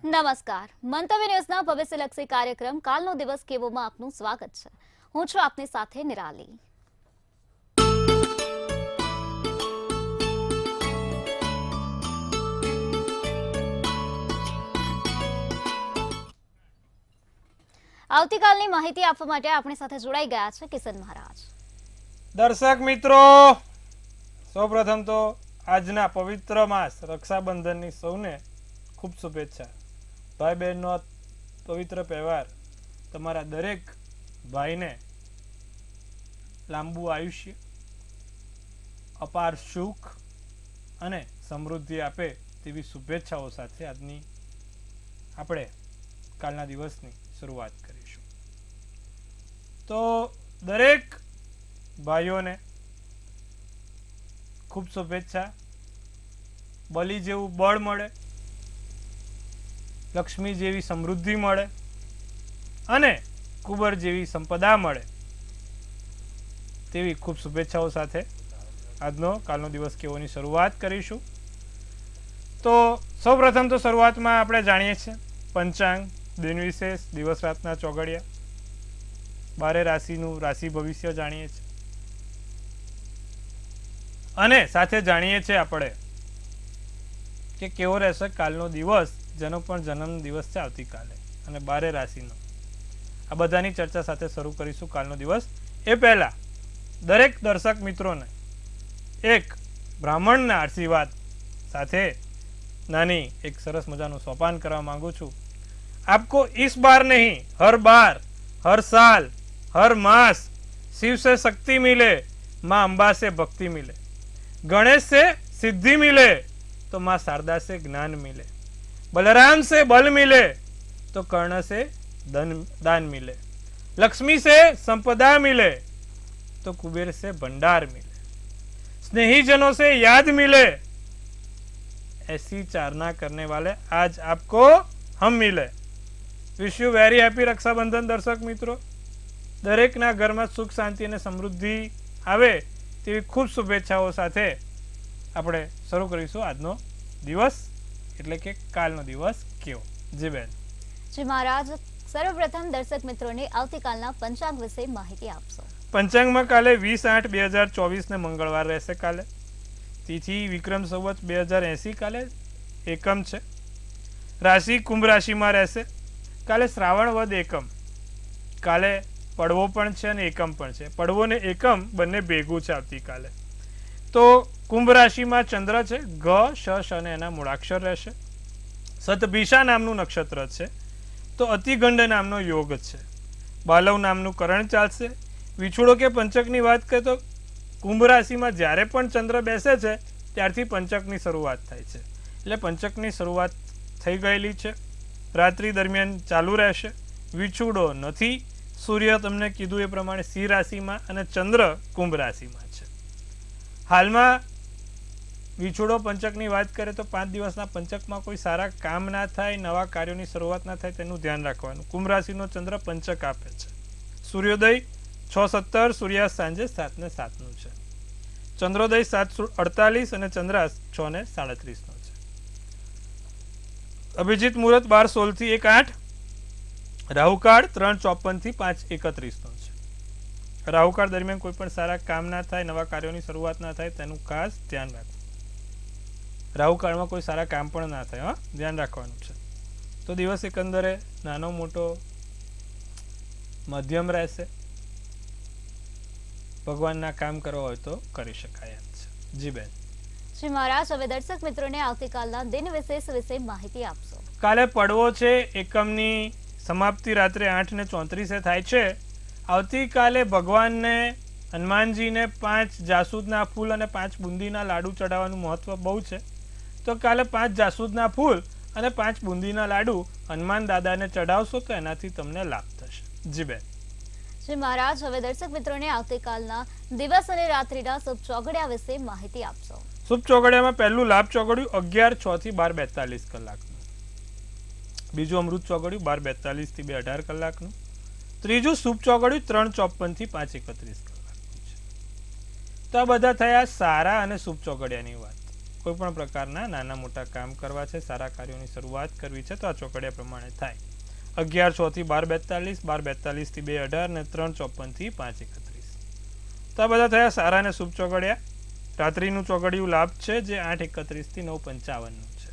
નમસ્કાર. મંતવ્ય ન્યૂઝના ભવિષ્યલક્ષી કાર્યક્રમ કાલનો દિવસ કેવોમાં આપનું સ્વાગત છે. હું છું આપની સાથે નિરાલી. આવતીકાલની માહિતી આપવા માટે આપણી સાથે જોડાઈ ગયા છે કિશન મહારાજ. દર્શક મિત્રો, સૌપ્રથમ તો આજના પવિત્ર માસ રક્ષાબંધનની સૌને ખૂબ શુભેચ્છા. ભાઈ બહેનનો પવિત્ર તહેવાર તમારા દરેક ભાઈને લાંબુ આયુષ્ય, અપાર સુખ અને સમૃદ્ધિ આપે તેવી શુભેચ્છાઓ સાથે આજની આપણે કાલના દિવસની શરૂઆત કરીશું. તો દરેક ભાઈઓને ખૂબ શુભેચ્છા. બલી જેવું બળ મળે, લક્ષ્મી જેવી સમૃદ્ધિ મળે અને કુંવર જેવી સંપદા મળે તેવી ખૂબ શુભેચ્છાઓ સાથે આજનો કાલનો દિવસ કેવોની શરૂઆત કરીશું. તો સૌપ્રથમ તો શરૂઆતમાં આપણે જાણીએ છીએ પંચાંગ, દિન વિશેષ, દિવસ રાતના ચોઘડિયા, 12 રાશિનું રાશિ ભવિષ્ય જાણીએ છીએ અને સાથે જાણીએ છીએ આપણે કે કેવો રહેશે કાલનો દિવસ, જેનો પણ જન્મ દિવસ છે આવતીકાલે, અને 12 રાશિનો. આ બધાની ચર્ચા સાથે શરૂ કરીશું કાલનો દિવસ. એ પહેલા દરેક દર્શક મિત્રોને એક બ્રાહ્મણના આશીર્વાદ સાથે નાની એક સરસ મજાનું સોપાન કરવા માંગુ છું. आपको इस बार नहीं, हर बार, हर साल, हर मास शिव से शक्ति मिले, माँ अम्बा से भक्ति मिले, गणेश से सिद्धि मिले तो माँ शारदा से ज्ञान मिले, बलराम से बल मिले तो कर्ण से दान मिले, लक्ष्मी से संपदा मिले तो कुबेर से भंडार मिले, स्नेहीजनों से याद मिले, ऐसी चारणा करने वाले आज आपको हम मिले. Wish you very happy Raksha Bandhan दर्शक મિત્રો. દરેકના ઘરમાં સુખ, શાંતિ અને સમૃદ્ધિ આવે તેવી ખૂબ શુભેચ્છાઓ સાથે આપણે શરૂ કરીશું આજનો દિવસ, એટલે કે કાલનો દિવસ કેવો. જી બેન. જી મહારાજ, સર્વપ્રથમ દર્શક મિત્રોને આવતીકાલના પંચાંગ વિશે માહિતી આપશો. પંચાંગમાં કાલે 20/8/2024 ને મંગળવાર રહેશે. કાલે તિથિ વિક્રમ સંવત 2080. કાલે એકમ છે. રાશિ કુંભ રાશિમાં રહેશે. કાલે શ્રાવણ વદ એકમ. કાલે પડવો પણ છે અને એકમ પણ છે. પડવો ને એકમ બંને ભેગું છે આવતીકાલે. તો કુંભ રાશિમાં ચંદ્ર છે. ગ, શ અને એના મૂળાક્ષર રહેશે. સતભિષા નામનું નક્ષત્ર છે. તો અતિગંડ નામનો યોગ છે. બાલવ નામનું કરણ ચાલશે. વિછુડો કે પંચકની વાત કરીએ તો કુંભ રાશિમાં જ્યારે પણ ચંદ્ર બેસે છે ત્યારથી પંચકની શરૂઆત થાય છે. એટલે પંચકની શરૂઆત થઈ ગયેલી છે. રાત્રિ દરમિયાન ચાલુ રહેશે. વિછુડો નથી. સૂર્ય તમને કીધું એ પ્રમાણે સિંહ રાશિમાં અને ચંદ્ર કુંભ રાશિમાં છે. હાલમાં વિછુડો પંચકની વાત કરીએ તો 5 દિવસના પંચકમાં કોઈ સારા કામ ના થાય, નવા કાર્યોની શરૂઆત ના થાય, તેનું ધ્યાન રાખવાનું. કુંભ રાશિનો ચંદ્ર પંચક આપે છે. સૂર્યોદય 6:17, સૂર્યાસ્ત સાંજે 7:07 છે. ચંદ્રોદય 7:48 અને ચંદ્રાસ્ત 6:37 છે. અભિજીત મુહૂર્ત 12:16 થી 1:08. રાહુકાળ 3:54 થી 5:31 છે. રાહુકાળ દરમિયાન કોઈ પણ સારા કામ ના થાય, નવા કાર્યોની શરૂઆત ના થાય, તેનું ખાસ ધ્યાન રાખવું. રાહુકાળમાં કોઈ સારા કામ પણ ના થાય, હા, ધ્યાન રાખવાનું છે. તો દિવસ એકંદરે નાનો મોટો મધ્યમ રહેશે. ભગવાનના કામ કરવા હોય તો કરી શકાય એમ છે. જી બેન. જી મહારાજ, હવે દર્શક મિત્રોને આવતીકાલના દિન વિશેષ વિશે માહિતી આપશો. કાલે પડવો છે. એકમની સમાપ્તિ રાત્રે 8:34 થાય છે. આવતીકાલે ભગવાનને, હનુમાનજીને 5 જાસૂદના ફૂલ અને 5 બુંદીના લાડુ ચડાવવાનું મહત્વ બહુ છે. તો કાલે 5 જાસૂદના ફૂલ અને 5 બુંદીના લાડુ હનુમાન દાદાને ચડાવશો તો એનાથી તમને લાભ થશે. જી બેન. જી મહારાજ, હવે દર્શક મિત્રોને આવતીકાલના દિવસ અને રાત્રિના શુભ ચોઘડિયા વિશે માહિતી આપશો. શુભ ચોઘડિયામાં પહેલું લાભ ચોઘડિયું 11:06 થી 12:42 કલાકનું. બીજું અમૃત ચોઘડિયું 12:42 થી 2:18 કલાકનું. ત્રીજું શુભ ચોઘડિયું 3:54 થી 5:31 કલાકનું છે. તો આ બધા થયા સારા અને શુભ ચોઘડિયાની વાત. કોઈ પણ પ્રકારના નાના મોટા કામ કરવા છે, સારા કાર્યોની શરૂઆત કરવી છે, તો આ ચોકડિયા પ્રમાણે થાય. 11:06 થી 12:42, 12:42 થી 2:18 અને 3:54 થી 5:31. તો આ બધા થયા સારા અને શુભ ચોકડિયા. રાત્રિનું ચોકડિયું લાભ છે જે 8:31 થી 9:55 નું છે.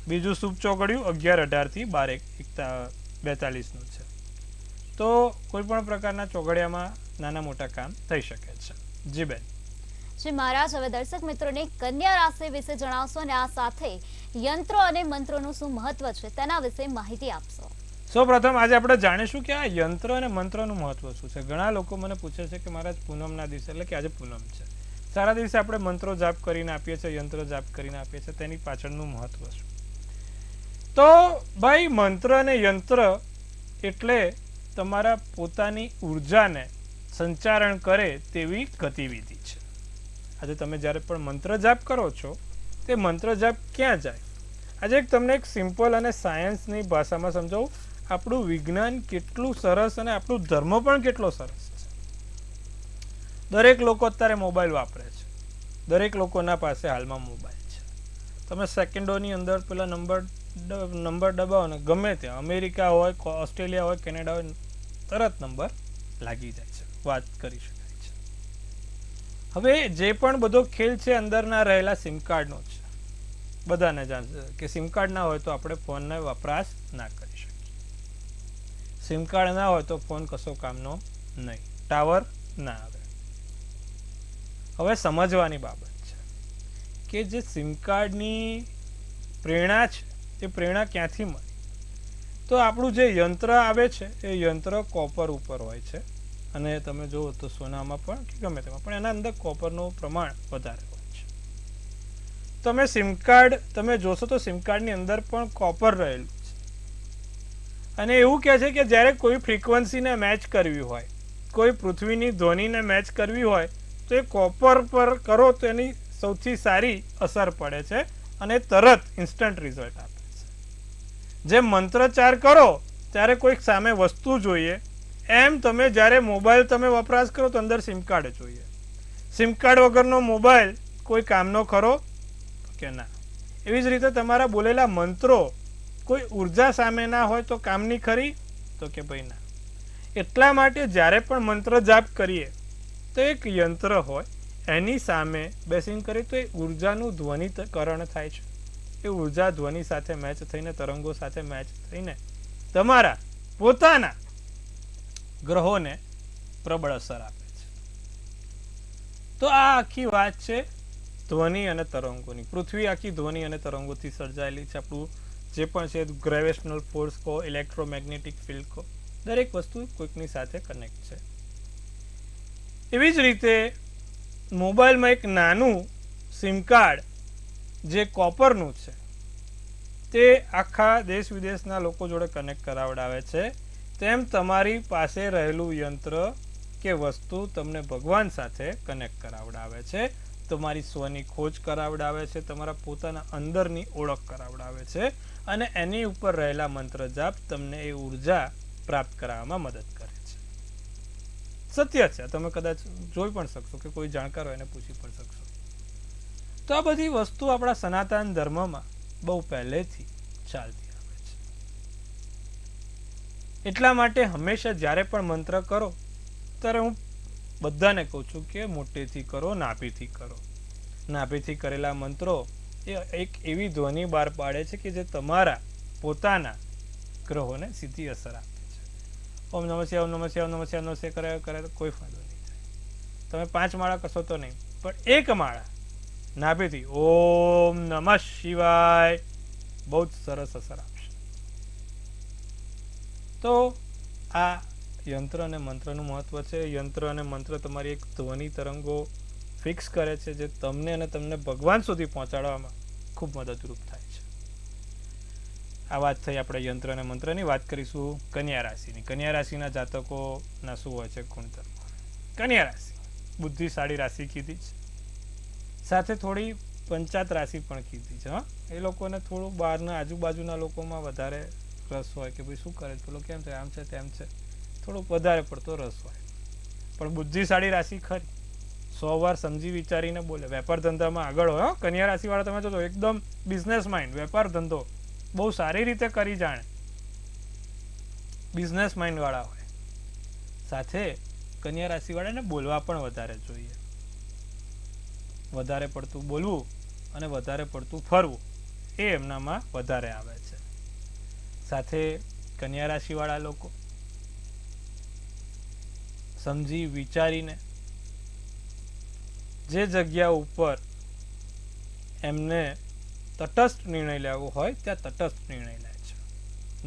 બીજું શુભ ચોકડિયું 11:18 થી 12:42 નું છે. તો કોઈ પણ પ્રકારના ચોકડિયામાં નાના મોટા કામ થઈ શકે છે. જી બેન. શ્રી મહારાજ, હવે દર્શક મિત્રોને કન્યા રાશિ વિશે જણાવશો અને આ સાથે યંત્રો અને મંત્રોનું શું મહત્વ છે તેના વિશે માહિતી આપશો. સૌપ્રથમ આજે આપણે જાણીશું કે આ યંત્ર અને મંત્રનું મહત્વ શું છે. ઘણા લોકો મને પૂછે છે કે મહારાજ પૂનમના દિવસે, એટલે કે આજે પૂનમ છે, સારા દિવસે આપણે મંત્રો જાપ કરીને આપીએ છીએ, યંત્ર જાપ કરીને આપીએ છીએ, તેની પાછળનું મહત્વ શું? તો ભાઈ, મંત્ર અને યંત્ર એટલે તમારા પોતાની ઉર્જાને સંચારણ કરે તેવી ગતિવિધિ છે. આજે તમે જ્યારે પણ મંત્ર જાપ કરો છો, તે મંત્ર જાપ ક્યાં જાય? આજે તમને એક સિમ્પલ અને સાયન્સની ભાષામાં સમજાવું. આપણું વિજ્ઞાન કેટલું સરસ અને આપણું ધર્મ પણ કેટલો સરસ છે. દરેક લોકો અત્યારે મોબાઈલ વાપરે છે. દરેક લોકોના પાસે હાલમાં મોબાઈલ છે. તમે સેકન્ડોની અંદર પેલા નંબર દબાવો ને ગમે ત્યાં, અમેરિકા હોય, ઓસ્ટ્રેલિયા હોય, કેનેડા હોય, તરત નંબર લાગી જાય છે, વાત કરી શકાય છે. હવે જે પણ બધો ખેલ છે અંદરના રહેલા સિમ કાર્ડનો છે. બધાને જાણશે કે સિમ કાર્ડ ના હોય તો આપણે ફોનનો વપરાશ ના કરી શકીએ. સિમ કાર્ડ ના હોય તો ફોન કશો કામનો નહીં, ટાવર ના આવે. હવે સમજવાની બાબત છે કે જે સિમ કાર્ડની પ્રેરણા છે, એ પ્રેરણા ક્યાંથી મળે? તો આપણું જે યંત્ર આવે છે એ યંત્ર કોપર ઉપર હોય છે, અને તમે જુઓ તો સોનામાં પણ કે ગમે તેમાં પણ એના અંદર કોપરનું પ્રમાણ વધારે હોય છે. તમે સિમ કાર્ડ તમે જોશો તો સિમ કાર્ડની અંદર પણ કોપર રહેલું છે. અને એવું કહે છે કે જ્યારે કોઈ ફ્રીક્વન્સીને મેચ કરવી હોય, કોઈ પૃથ્વીની ધ્વનિને મેચ કરવી હોય, તો એ કોપર પર કરો તો એની સૌથી સારી અસર પડે છે અને તરત ઇન્સ્ટન્ટ રિઝલ્ટ આપે છે. જેમ મંત્રચાર કરો ત્યારે કોઈક સામે વસ્તુ જોઈએ, એમ તમે જ્યારે મોબાઈલ તમે વપરાશ કરો તો અંદર સિમ કાર્ડ જોઈએ. સિમ કાર્ડ વગરનો મોબાઈલ કોઈ કામનો ખરો કે ના? એવી જ રીતે તમારા બોલેલા મંત્રો કોઈ ઉર્જા સામે ના હોય તો કામની ખરી? તો કે ભાઈ ના. એટલા માટે જ્યારે પણ મંત્ર જાપ કરીએ તો એક યંત્ર હોય, એની સામે બેસીને કરીએ તો એ ઉર્જાનું ધ્વનિકરણ થાય છે. એ ઉર્જા ધ્વનિ સાથે મેચ થઈને, તરંગો સાથે મેચ થઈને તમારા પોતાના ગ્રહોને પ્રબળ અસર આપે છે. તો આ આખી વાત છે ધ્વનિ અને તરંગોની. પૃથ્વી આખી ધ્વનિ અને તરંગોથી સર્જાયેલી છે. આપણું જે પણ છે ગ્રેવિટેશનલ ફોર્સ કહો, ઇલેક્ટ્રોમેગ્નેટિક ફિલ્ડ કહો, દરેક વસ્તુ કોઈકની સાથે કનેક્ટ છે. એવી જ રીતે મોબાઈલમાં એક નાનું સિમ કાર્ડ જે કોપરનું છે, તે આખા દેશ વિદેશના લોકો જોડે કનેક્ટ કરાવડાવે છે. તેમ તમારી પાસે રહેલું યંત્ર કે વસ્તુ તમને ભગવાન સાથે કનેક્ટ કરાવડાવે છે, તમારી સ્વની ખોજ કરાવડાવે છે, તમારા પોતાના અંદરની ઓળખ કરાવડાવે છે, અને એની ઉપર રહેલા મંત્ર જાપ તમને એ ઉર્જા પ્રાપ્ત કરવામાં મદદ કરે છે. સત્ય છે, તમે કદાચ જોઈ પણ શકશો કે કોઈ જાણકાર હોય એને પૂછી પણ શકશો. તો આ બધી વસ્તુ આપણા સનાતન ધર્મમાં બહુ પહેલેથી ચાલતી આવે છે. એટલા માટે હંમેશા જ્યારે પણ મંત્ર કરો ત્યારે હું બધાને કહું છું કે મોટેથી કરો, નાભીથી કરો. નાભીથી કરેલા મંત્રો એ એક એવી ધ્વનિ બહાર પાડે છે કે જે તમારા પોતાના ગ્રહોને સીધી અસર આપે છે. ઓમ નમઃ શિવાય, ઓમ નમઃ શિવાય, ઓમ નમઃ શિવાય, ઓમ નમઃ શિવાય કરે તો કોઈ ફાયદો નહીં થાય. તમે 5 માળા કરશો તો નહીં, પણ 1 માળા નાભીથી ઓમ નમઃ શિવાય બહુ જ સરસ અસર આપશે. તો આ યંત્ર અને મંત્રનું મહત્વ છે. યંત્ર અને મંત્ર તમારી એક ધ્વનિ તરંગો ફિક્સ કરે છે, જે તમને અને તમને ભગવાન સુધી પહોંચાડવામાં ખૂબ મદદરૂપ થાય છે. આ વાત થઈ આપણે યંત્ર અને મંત્રની. વાત કરીશું કન્યા રાશિની. કન્યા રાશિના જાતકોના શું હોય છે ગુણધર્મ? કન્યા રાશિ બુદ્ધિશાળી રાશિ કીધી છે, સાથે થોડી પંચાત રાશિ પણ કીધી છે. એ લોકોને થોડું બહારના આજુબાજુના લોકોમાં વધારે રસ હોય કે ભાઈ શું કરે પેલો, કેમ છે, આમ છે, તેમ છે, થોડુંક વધારે પડતો રસ હોય. પણ બુદ્ધિશાળી રાશિ ખરી, 100 વાર સમજી વિચારીને બોલે. વેપાર ધંધામાં આગળ હોય હો. કન્યા રાશિ વાળા તમે જોજો એકદમ બિઝનેસ માઇન્ડ, વેપાર ધંધો બહુ સારી રીતે કરી જાણે, બિઝનેસ માઇન્ડ વાળા હોય. સાથે કન્યા રાશિ વાળાને બોલવા પણ વધારે જોઈએ. વધારે પડતું બોલવું અને વધારે પડતું ફરવું એ એમનામાં વધારે આવે છે. સાથે કન્યા રાશિ વાળા લોકો સમજી વિચારીને જે જગ્યા ઉપર એમને તટસ્થ નિર્ણય લેવો હોય ત્યાં તટસ્થ નિર્ણય લે છે,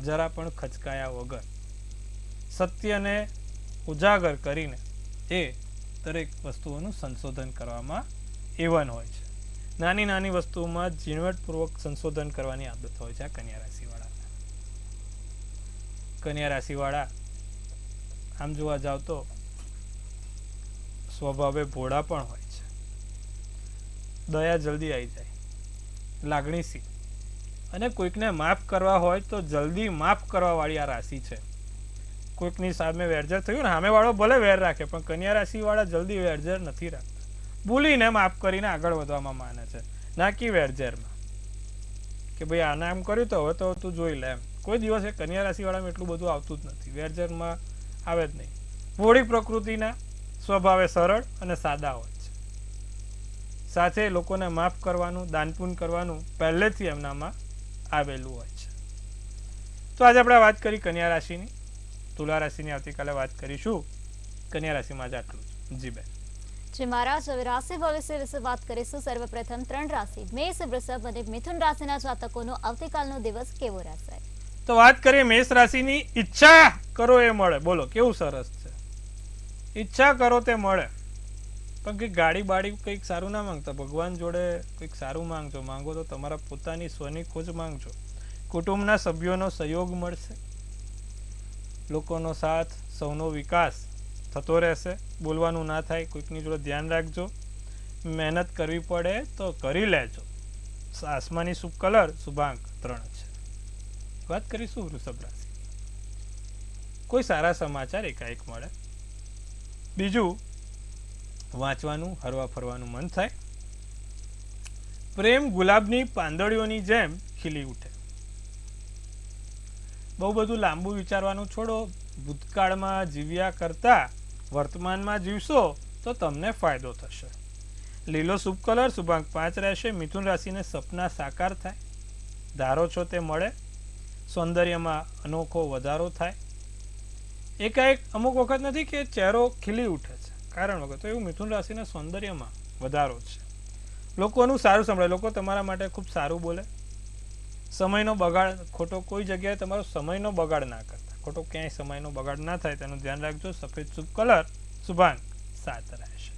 જરા પણ ખચકાયા વગર. સત્યને ઉજાગર કરીને એ દરેક વસ્તુઓનું સંશોધન કરવામાં એવન હોય છે. નાની નાની વસ્તુઓમાં ઝીણવટપૂર્વક સંશોધન કરવાની આદત હોય છે આ કન્યા રાશિવાળા. કન્યા રાશિવાળા આમ જોવા જાવ તો સ્વભાવે ભોળા પણ હોય છે. દયા જલ્દી આવી જાય, લાગણીશીલ, અને કોઈકને માફ કરવા હોય તો જલ્દી માફ કરવા વાળી આ રાશિ છે. કોઈકની સામે વેરઝેર થયું ને સામે વાળો ભલે વેર રાખે, પણ કન્યા રાશિ વાળા જલ્દી વેરઝેર નથી રાખતા. ભૂલીને માફ કરીને આગળ વધવામાં માને છે, ના કે વેરઝેરમાં કે ભાઈ આને આમ કર્યું તો હવે તો તું જોઈ લે એમ. કોઈ દિવસ એ કન્યા રાશિ વાળામાં એટલું બધું આવતું જ નથી, વેરઝેરમાં આવે જ નહીં. ભોળી પ્રકૃતિના, સ્વભાવે સરળ અને સાદા હોય છે. સાથે લોકોને માફ કરવાનું, દાનપુન કરવાનું પહેલેથી એમનામાં આવેલું હોય છે. તો આજે આપણે વાત કરી કન્યા રાશિની. તુલા રાશિની આવતીકાલે વાત કરીશું. કન્યા રાશિમાં જ આટલું જ. જી બેન. જી મહારાજ, હવે રાશિ ભવિષ્ય વિશે વાત કરીશું. સર્વપ્રથમ 3 રાશિ મેષ, વૃષભ અને મિથુન રાશિના જાતકોનો આવતીકાલનો દિવસ કેવો રહેશે? તો વાત કરીએ મેષ રાશિની. ઈચ્છા કરો એ મળે. બોલો કેવું સરસ છે. ઈચ્છા કરો તે મળે. પણ કંઈક ગાડી બાડી કંઈક સારું ના માંગતા, ભગવાન જોડે કંઈક સારું માંગજો. માંગો તો તમારા પોતાની સ્વની ખોજ માંગજો. કુટુંબના સભ્યોનો સહયોગ મળશે, લોકોનો સાથ, સૌનો વિકાસ થતો રહેશે. બોલવાનું ના થાય, કોઈકની જોડે ધ્યાન રાખજો. મહેનત કરવી પડે તો કરી લેજો. આસમાની શુભ કલર શુભાંક 3 છે. વાત કરીશું વૃષભ રાશિ. કોઈ સારા સમાચાર એકાએક મળે. બીજું, વાંચવાનું, હરવા ફરવાનું મન થાય. પ્રેમ ગુલાબની પાંદડીઓની જેમ ખીલી ઉઠે. બહુ બધું લાંબુ વિચારવાનું છોડો. ભૂતકાળમાં જીવ્યા કરતા વર્તમાનમાં જીવશો તો તમને ફાયદો થશે. લીલો શુભ કલર શુભાંક 5 રહેશે. મિથુન રાશિને સપના સાકાર થાય. ધારો છો તે મળે. સૌંદર્યમાં અનોખો વધારો થાય. એકાએક અમુક વખત નથી કે ચહેરો ખીલી ઉઠે છે કારણ વગર, તો એવું મિથુન રાશિના સૌંદર્યમાં વધારો છે. લોકોનું સારું સંભળાય, લોકો તમારા માટે ખૂબ સારું બોલે. સમયનો બગાડ, ખોટો કોઈ જગ્યાએ તમારો સમયનો બગાડ ના કરતા. ખોટો ક્યાંય સમયનો બગાડ ના થાય તેનું ધ્યાન રાખજો. સફેદ શુભ કલર શુભાંક 7 રહેશે.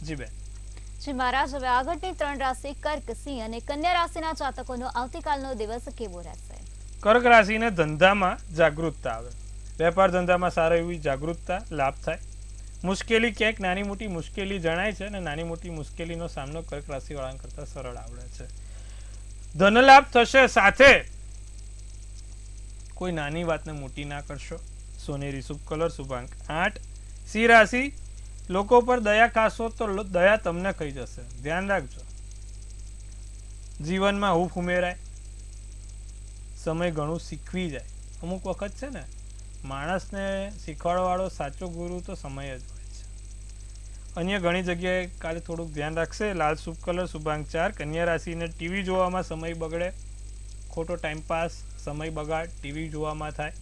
જી બેન. જી મહારાજ, હવે આગળની 3 રાશિ કર્ક, સિંહ અને કન્યા રાશિના જાતકોનો આવતીકાલનો દિવસ કેવો રહેશે? કર્ક રાશિને ધંધામાં જાગૃતતા આવે. વેપાર ધંધામાં સારી એવી જાગૃતતા, લાભ થાય. મુશ્કેલી ક્યાંક નાની મોટી મુશ્કેલી જણાય છે અને નાની મોટી મુશ્કેલીનો સામનો કર્ક રાશિવાળા કરતા સરળ આવડે છે. ધનલાભ થશે. સાથે કોઈ નાની વાતને મોટી ના કરશો. સોનેરી શુભ કલર શુભાંક 8. સિંહ રાશિ, લોકો પર દયા ખાશો તો દયા તમને ખાઈ જશે, ધ્યાન રાખજો. જીવનમાં હૂફ ઉમેરાય. સમય ઘણું શીખવી જાય. અમુક વખત છે ને, માણસને શીખવાડવાળો સાચો ગુરુ તો સમય જ હોય છે. અન્ય ઘણી જગ્યાએ કાલે થોડુંક ધ્યાન રાખશે. લાલ શુભ કલર શુભાંક 4. કન્યા રાશિને ટીવી જોવામાં સમય બગડે. ખોટો ટાઈમપાસ, સમય બગાડ ટીવી જોવામાં થાય.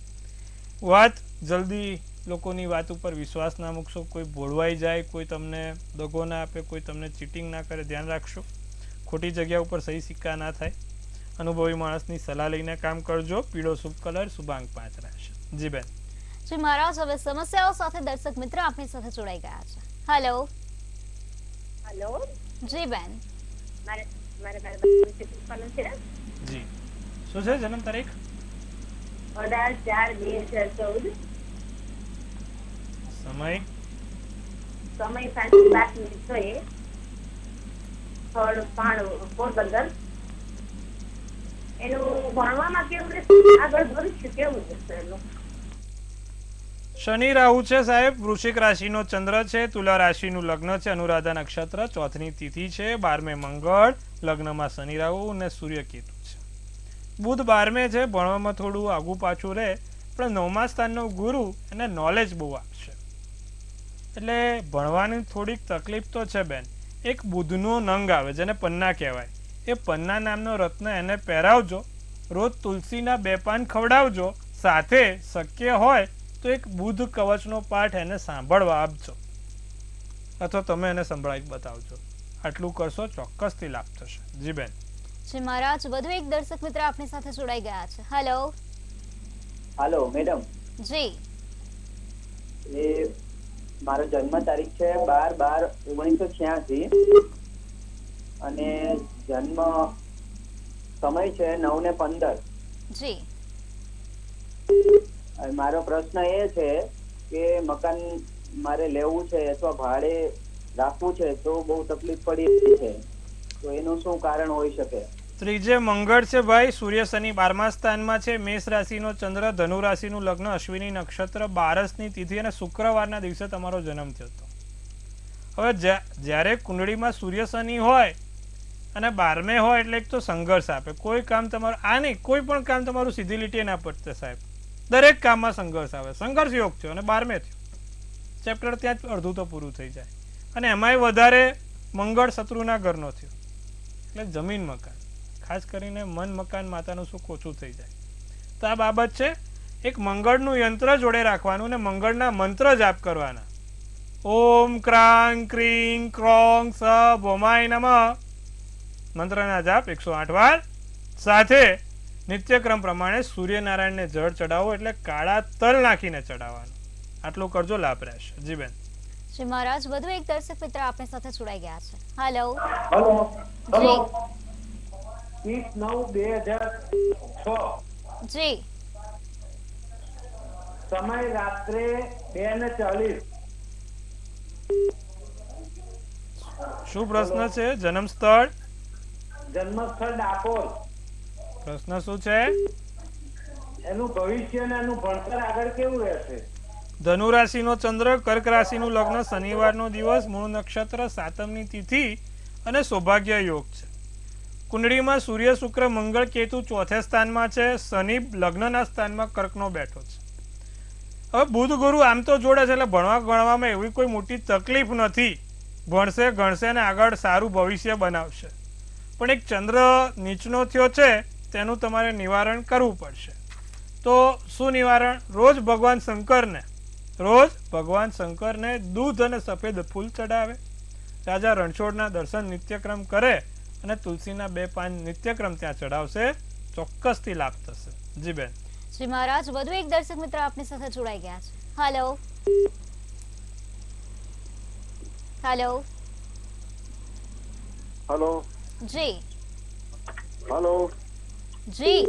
વાત જલ્દી લોકોની વાત ઉપર વિશ્વાસ ના મૂકશો. કોઈ ભોળવાઈ જાય, કોઈ તમને દગો ના આપે, કોઈ તમને ચીટિંગ ના કરે, ધ્યાન રાખશો. ખોટી જગ્યા ઉપર સહી સિક્કા ના થાય. અનુભવી માણસની સલાહ લઈને કામ કરજો. પીળો શુભ કલર શુભાંક 5 રહેશે. જી બેન. જી મહારાજ, હવે સમસ્યાઓ સાથે દર્શક મિત્ર આપણી સાથે જોડાઈ ગયા છે. હેલો. હેલો. જી બેન. મારે પૂછવાનું છે. જી. શું છે જન્મ તારીખ? 18/4/2014. સમય? સમય 5:12 સ્થળ પોરબંદર. એનું ભણવામાં કેવું રહેશે? આગળ ભવિષ્ય કેવું રહેશે એનું? શનિ રાહુ છે સાહેબ, વૃશ્ચિક રાશિનો ચંદ્ર છે, તુલા રાશિનું લગ્ન છે, અનુરાધા નક્ષત્ર, ચોથની તિથિ છે, 12મે મંગળ, લગ્નમાં શનિ રાહુ અને સૂર્ય કેતુ છે. બુધ 12મે છે, ભણવામાં થોડું આગું પાછું રહે, પણ 9મા સ્થાનનો ગુરુ એને નોલેજ બહુ આપશે. એટલે ભણવાની થોડીક તકલીફ તો છે બેન. એક બુધનો નંગ આવે જેને પન્ના કહેવાય, એ પન્ના નામનો રત્ન એને પહેરાવજો, રોજ તુલસીના 2 પાન ખવડાવજો, સાથે શક્ય હોય તો એક બુધ કવચનો પાઠ એને સાંભળવા આપજો, અથવા તમે એને સંભળાવી બતાવજો. આટલું કરશો ચોક્કસથી લાભ થશે. જી બેન. જી મહારાજ, વધુ એક દર્શક મિત્ર આપણી સાથે જોડાઈ ગયા છે. હેલો. હાલો મેડમ, જી. એ મારો જન્મ તારીખ છે 12/12/1986 અને જન્મ સમય છે 9:15. જી. મારો પ્રશ્ન એ છે કે મકાન મારે લેવું છે અથવા ભાડે રાખવું છે તો બહુ તકલીફ પડી રહી છે, તો એનું શું કારણ હોઈ શકે? ત્રીજે મંગળ છે ભાઈ, સૂર્ય શનિ 12મા સ્થાનમાં છે, મેષ રાશિનો ચંદ્ર, ધનુ રાશિનું લગ્ન, અશ્વિની નક્ષત્ર, 12ની તિથિ અને શુક્રવારના દિવસે તમારો જન્મ થયો હતો. હવે જ્યારે કુંડળીમાં સૂર્ય શનિ હોય અને 12મે હોય એટલે એક તો સંઘર્ષ આપે. કોઈ કામ તમારું નહીં, કોઈ પણ કામ તમારું સીધી લીટીએ ના પડશે સાહેબ. દરેક કામમાં સંઘર્ષ આવે. સંઘર્ષ યોગ થયો અને 12મે થયો, ચેપ્ટર ત્યાં જ અડધું તો પૂરું થઈ જાય. અને એમાંય વધારે મંગળ શત્રુના ઘરનો થયો, એટલે જમીન મકાન, ખાસ કરીને મન મકાન માતાનું સુખ ઓછું થઈ જાય. તો આ બાબત છે. એક મંગળનું યંત્ર જોડે રાખવાનું ને મંગળના મંત્ર જાપ કરવાના. ઓમ ક્રાંગ ક્રીંગ ક્રોંગ સ ભોમાય નમઃ મંત્રના જાપ 108 વાર, સાથે નિત્યક્રમ પ્રમાણે સૂર્યનારાયણને જળ ચડાવો, એટલે કાળા તલ નાખીને ચડાવવાનું. આટલું કરજો, લાભ રહેશે. જી બેન. જી મહારાજ, વધુ એક દર્શક મિત્ર આપણી સાથે જોડાઈ ગયા છે. હેલો. હેલો જી. 30/9/2006 જી. સમય રાત્રે 2:40. શું પ્રશ્ન છે? જન્મ સ્થળ? જન્મસ્થળ ડાકોર. પ્રશ્ન શું છે? એનું ભવિષ્ય અને એનું ભણતર આગળ કેવું રહેશે? ધનુ રાશિનો ચંદ્ર, કર્ક રાશિનું લગ્ન, શનિવારનો દિવસ, મૂળ નક્ષત્ર, 7મની તિથિ અને સૌભાગ્ય યોગ છે. કુંડળીમાં સૂર્ય શુક્ર મંગળ કેતુ ચોથે સ્થાનમાં છે, શનિ લગ્નના સ્થાનમાં કર્કનો બેઠો છે. હવે બુધ ગુરુ આમ તો જોડે છે, એટલે ભણવામાં એવી કોઈ મોટી તકલીફ નથી. ભણશે ગણશે ને આગળ સારું ભવિષ્ય બનાવશે. પણ એક ચંદ્ર નીચનો થયો છે, તેનું તમારે નિવારણ કરવું પડશે. તો શું નિવારણ? રોજ ભગવાન શંકરને દૂધ અને સફેદ ફૂલ ચડાવે, રાજા રણછોડના દર્શન નિત્યક્રમ કરે અને તુલસીના 2 પાન નિત્યક્રમ ત્યાં ચડાવશે, ચોક્કસથી લાભ થશે. જી બેન. જી મહારાજ, વધુ એક દર્શક મિત્ર આપણી સાથે જોડાઈ ગયા છે. હેલો. હેલો. હેલો. જી. હેલો. જી.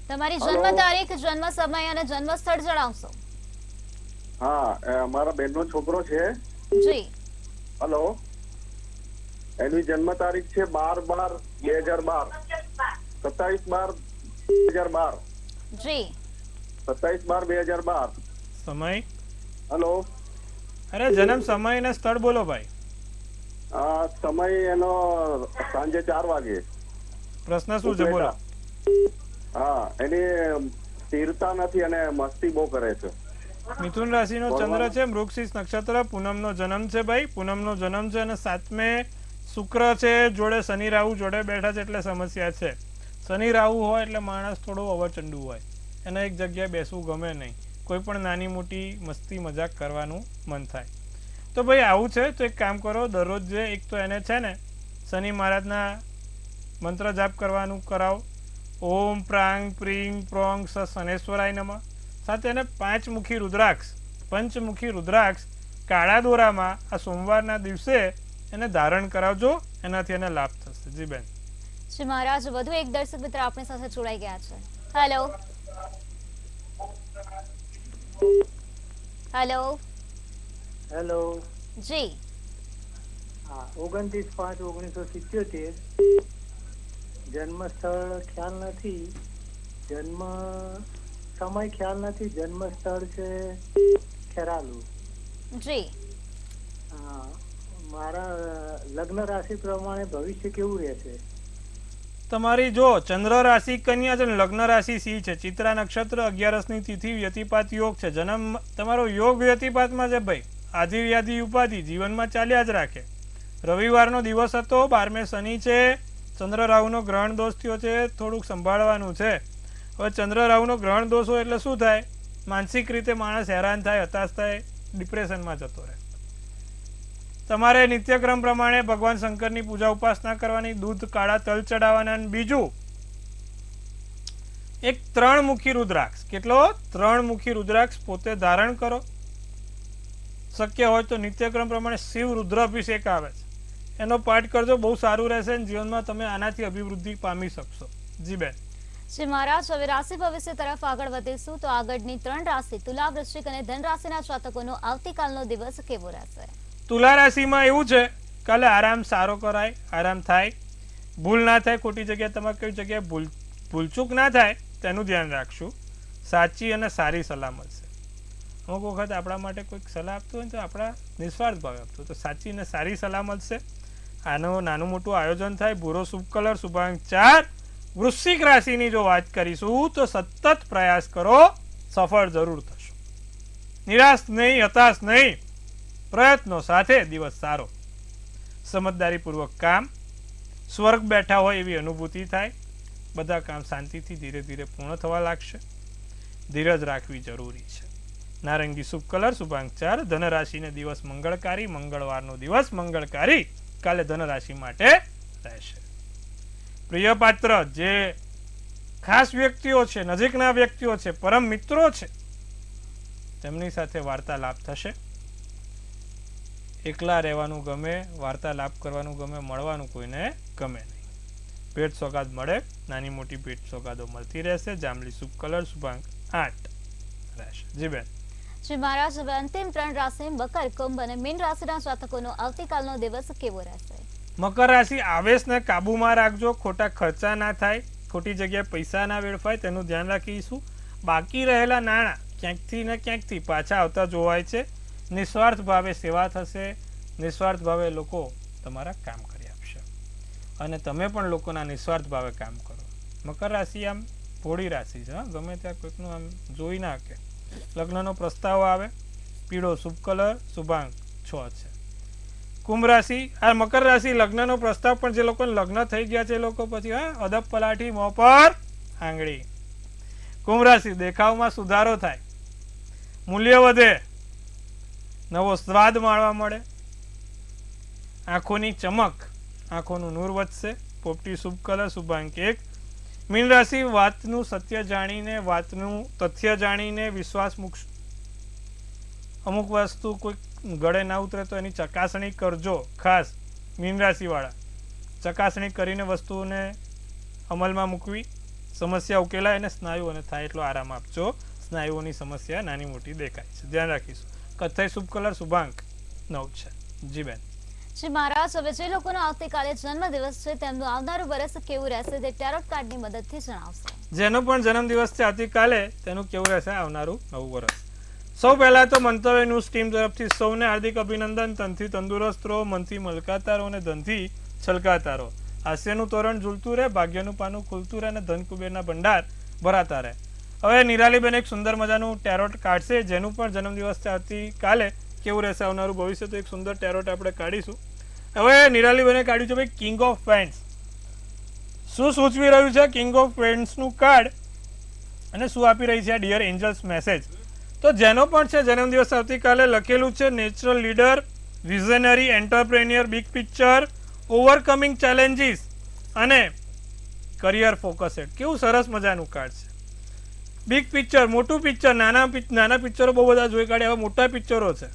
તમારી જન્મ તારીખ, જન્મ સમય અને જન્મ સ્થળ જણાવશો? હા, મારા બેનનો છોકરો છે. જી. હેલો. એની જન્મ તારીખ છે 12/12/2012, 27/12/2012. જી. 27/12/2012. સમય? હેલો. અરે જન્મ સમય અને સ્થળ બોલો ભાઈ. સમય એનો સાંજે 4 વાગે. પ્રશ્ન શું છે બોલો? હા, એની સ્થિરતા નથી અને મસ્તી બહુ કરે છે. મિથુન રાશિનો ચંદ્ર છે, મૃગશીર્ષ નક્ષત્ર, પૂનમનો જન્મ છે ભાઈ, પૂનમનો જન્મ છે અને 7મે શુક્ર છે, જોડે શનિ રાહુ જોડે બેઠા છે, એટલે સમસ્યા છે. શનિ રાહુ હોય એટલે માણસ થોડો અવચંડુ હોય, એને એક જગ્યાએ બેસવું ગમે નહીં, કોઈ પણ નાની મોટી મસ્તી મજાક કરવાનું મન થાય. તો ભાઈ આવું છે તો એક કામ કરો, દરરોજ જે એક તો એને છે ને શનિ મહારાજના મંત્ર જાપ કરવાનું કરાવો. ઓમ પ્રાંગ પ્રીંગ પ્રોંગ સ શનેશ્વરાય નમઃ, સાથે એને પંચમુખી રુદ્રાક્ષ કાળા દોરામાં આ સોમવારના દિવસે એને ધારણ કરાવજો, એનાથી એને લાભ થશે. જી બેન. જી મહારાજ, વધુ એક દર્શક મિત્ર આપણી સાથે જોડાઈ ગયા છે. હેલો. હેલો. હેલો. જી. હા, 29/5/1977. જન્મ સ્થળ ખ્યાલ નથી. જન્મ સમય ખ્યાલ નથી. જન્મ સ્થળ છે ખેરાલુ. જી મારા લગ્ન રાશિ પ્રમાણે ભવિષ્ય કેવું રહેશે? તમારી જો ચંદ્ર રાશિ કન્યા છે ને લગ્ન રાશિ સિંહ છે, ચિત્રા નક્ષત્ર 11ની તિથિ વ્યતિપાત યોગ છે, જન્મ તમારો યોગ વ્યતિપાતમાં છે ભાઈ. આધિ વ્યાધિ ઉપાધિ જીવનમાં ચાલ્યા જ રાખે. રવિવારનો દિવસ હતો, 12મે શનિ છે, ચંદ્ર રાહુનો ગ્રહણ દોષ થયો છે, થોડુંક સંભાળવાનું છે. હવે ચંદ્ર રાહુનો ગ્રહણ દોષ હોય એટલે શું થાય? માનસિક રીતે માણસ હેરાન થાય, હતાશ થાય, ડિપ્રેશનમાં જતો રહે. તમારે નિત્યક્રમ પ્રમાણે ભગવાન શંકરની પૂજા ઉપાસના કરવાની, દૂધ કાળા તલ ચડાવવાના. અને બીજું એક 3 મુખી રુદ્રાક્ષ, કેટલો 3 મુખી રુદ્રાક્ષ પોતે ધારણ કરો. શક્ય હોય તો નિત્યક્રમ પ્રમાણે શિવ રુદ્રાભિષેક આવે છે, એનો પાઠ કરજો, બહુ સારું રહેશે અને જીવનમાં તમે આનાથી અભિવૃદ્ધિ પામી શકશો. જી બેન. શ્રી મહારાજ, હવે રાશિ ભવિષ્ય તરફ આગળ વધીશું તો આગળની 3 રાશિ તુલા, વૃશ્ચિક અને ધન રાશિના જાતકોનો આવતીકાલનો દિવસ કેવો રહેશે? તુલા રાશિમાં એવું છે, કાલે આરામ સારો કરાય, આરામ થાય, ભૂલ ના થાય, ખોટી જગ્યાએ તમારે કઈ જગ્યાએ ભૂલચૂક ના થાય તેનું ધ્યાન રાખશું. સાચી અને સારી સલાહ મળશે. અમુક વખત આપણા માટે કોઈક સલાહ આપતું હોય તો આપણા નિસ્વાર્થ ભાવે આપતું હોય તો સાચી અને સારી સલાહ મળશે. આનું નાનું મોટું આયોજન થાય. ભૂરો શુભ કલર, શુભાંક 4. વૃશ્ચિક રાશિની જો વાત કરીશું તો સતત પ્રયાસ કરો, સફળ જરૂર થશો. નિરાશ નહીં, હતાશ નહીં, પ્રયત્નો સાથે દિવસ સારો. સમજદારીપૂર્વક કામ, સ્વર્ગ બેઠા હોય એવી અનુભૂતિ થાય. બધા કામ શાંતિથી ધીરે ધીરે પૂર્ણ થવા લાગશે. ધીરજ રાખવી જરૂરી છે. નારંગી શુભ કલર, શુભાંક 4. ધનરાશિને દિવસ મંગળકારી, મંગળવારનો દિવસ મંગળકારી કાલે ધનરાશિ માટે રહેશે. પ્રિય પાત્ર, જે ખાસ વ્યક્તિઓ છે, નજીકના વ્યક્તિઓ છે, પરમ મિત્રો છે, તેમની સાથે વાર્તાલાપ થશે. એકલા રહેવાનું ગમે, વાર્તાલાપ કરવાનું ગમે, મળવાનું કોઈને ગમે નહીં. ભેટ સોગાદ મળે, નાની મોટી ભેટ સોગાદો મળતી રહેશે. જાંબલી શુભ કલર, શુભાંક 8 રહેશે. જી બેન. શ્રી મહારાજ, હવે અંતિમ 3 રાશિ મકર, કુંભ અને મીન રાશિના જાતકોનો આવતીકાલનો દિવસ કેવો રહેશે? મકર રાશિ, આવેશને કાબુમાં રાખજો, ખોટા ખર્ચા ના થાય, ખોટી જગ્યાએ પૈસા ના વેડફાય તેનું ધ્યાન રાખીશું. બાકી રહેલા નાણાં ક્યાંકથી ને ક્યાંકથી પાછા આવતા જોવાય છે. નિસ્વાર્થ ભાવે સેવા થશે, નિસ્વાર્થ ભાવે લોકો તમારા કામ કરી આપશે અને તમે પણ લોકોના નિસ્વાર્થ ભાવે કામ કરો. મકર રાશિ આમ ભોળી રાશિ છે, ગમે ત્યાં કોઈકનું આમ જોઈ ના કે. લગ્નનો પ્રસ્તાવ આવે, પીળો શુભ કલર, શુભાંક 6 છે. કુંભ રાશિ, આ મકર રાશિ લગ્નનો પ્રસ્તાવ પણ જે લોકોને લગ્ન થઈ ગયા છે એ લોકો પછી અદબ પલાઠી, મોં પર આંગળી. કુંભ રાશિ, દેખાવમાં સુધારો થાય, મૂલ્ય વધે, નવો સ્વાદ માણવા મળે, આંખોની ચમક, આંખોનું નૂર વધશે. પોપટી શુભ કલર, શુભાંક 1. મીન રાશિ, વાતનું સત્ય જાણીને, વાતનું તથ્ય જાણીને વિશ્વાસ મૂકશો. અમુક વસ્તુ કોઈ ગળે ના ઉતરે તો એની ચકાસણી કરજો. ખાસ મીન રાશિ વાળા, ચકાસણી કરીને વસ્તુઓને અમલમાં મૂકવી, સમસ્યા ઉકેલાય અને સ્નાયુઓને થાય એટલો આરામ આપજો. સ્નાયુઓની સમસ્યા નાની મોટી દેખાય છે, ધ્યાન રાખીશું. કથ્થઈ શુભ કલર, શુભાંક 9 છે. જી બેન. શ્રી મહારાજ, હવે જે લોકોનો આવતીકાલે જન્મદિવસ છે તેમનું આવનારું વર્ષ કેવું રહેશે તે ટેરોટ કાર્ડની મદદથી જણાવશો. જેનો પણ જન્મદિવસ છે આવતીકાલે તેનું કેવું રહેશે આવનારું નવું વર્ષ? સૌ પહેલા તો મંતવ્ય ન્યૂઝ ટીમ તરફથી સૌને હાર્દિક અભિનંદન. તનથી તંદુરસ્ત રહો, મનથી મલકાતા રહો અને ધનથી છલકાતા રહો. હાસ્યનું તોરણ ઝૂલતું રહે, ભાગ્યનું પાનું ખુલતું રહે અને ધન કુબેરના ભંડાર ભરાતા રહે. હવે નિરાલીબેન એક સુંદર મજાનું ટેરોટ કાઢશે, જેનું પણ જન્મદિવસ છે આવતીકાલે કેવું રહેશે આવનારું ભવિષ્ય, તો એક સુંદર ટેરોટ આપણે કાઢીશું. હવે નિરાલીબેને કાઢ્યું છે ભાઈ કિંગ ઓફ પેન્ટ્સ. શું સૂચવી રહ્યું છે કિંગ ઓફ પેન્ટ્સનું કાર્ડ અને શું આપી રહી છે આ ડિયર એન્જલ્સ મેસેજ? તો જેનો પણ છે જન્મદિવસ આવતીકાલે લખેલું છે natural leader, visionary, entrepreneur, big picture, overcoming challenges અને કરિયર ફોકસેડ. કેવું સરસ મજાનું કાર્ડ છે. બિગ પિક્ચર, મોટું પિક્ચર, નાના પિક્ચરો બહુ બધા જોઈ કાઢ્યા, હવે મોટા પિક્ચરો છે.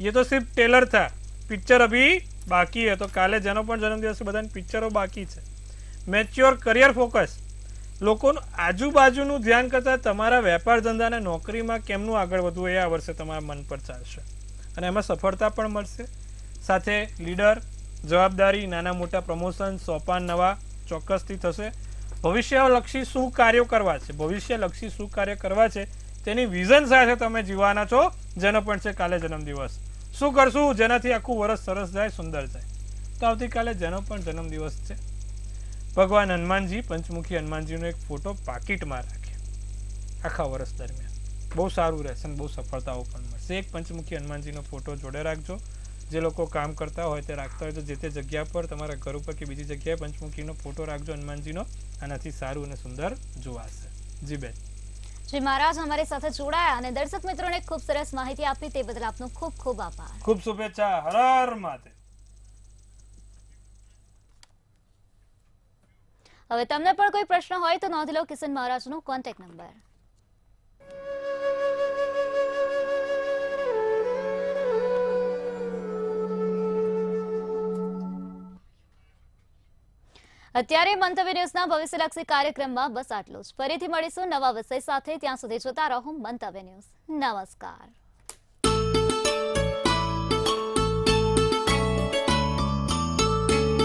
ये तो सिर्फ टेलर था, पिक्चर अभी बाकी है. तो काले જેનો પણ જન્મદિવસ છે બધાને પિક્ચરો બાકી છે. મેચ્યોર કરિયર ફોકસ, લોકોનું આજુબાજુનું ધ્યાન કરતાં તમારા વેપાર ધંધા અને નોકરીમાં કેમનું આગળ વધવું એ આ વર્ષે તમારા મન પર ચાલશે અને એમાં સફળતા પણ મળશે. સાથે લીડર, જવાબદારી, નાના મોટા પ્રમોશન, સોપાન નવા ચોક્કસથી થશે. ભવિષ્યલક્ષી શું કાર્યો કરવા છે, ભવિષ્યલક્ષી શું કાર્ય કરવા છે તેની વિઝન સાથે તમે જીવવાના છો. જેનો પણ છે કાલે જન્મદિવસ. શું કરશું જેનાથી આખું વર્ષ સરસ જાય, સુંદર જાય? તો આવતીકાલે જેનો પણ જન્મદિવસ છે, ભગવાન હનુમાનજી, પંચમુખી હનુમાનજીનો એક ફોટો પાકીટમાં રાખે આખા વર્ષ દરમિયાન. બહુ સારું રહેશે અને બહુ સફળતાઓ પણ મળશે. એક પંચમુખી હનુમાનજીનો ફોટો જોડે રાખજો. જે લોકો કામ કરતા હોય તે રાખતા હોય તો જે તે જગ્યા પર, તમારા ઘર ઉપર કે બીજી જગ્યાએ પંચમુખીનો ફોટો રાખજો હનુમાનજીનો. આનાથી સારું અને સુંદર જોવાશે. જી બેન. જી મહારાજ, અમારી સાથે જોડાયા અને દર્શક મિત્રોને ખૂબ સરસ માહિતી આપી તે બદલ આપનો ખૂબ ખૂબ આભાર. ખૂબ શુભેચ્છા. હર હર મહાદેવ. હવે તમને પણ કોઈ પ્રશ્ન હોય તો નોંધી લો કિશન મહારાજનો કોન્ટેક્ટ નંબર. અત્યારે મંતવ્ય ન્યૂઝના ભવિષ્યલક્ષી કાર્યક્રમમાં બસ આટલું જ. ફરીથી મળીશું નવા વિષય સાથે. ત્યાં સુધી જોતા રહો મંતવ્ય ન્યૂઝ. નમસ્કાર.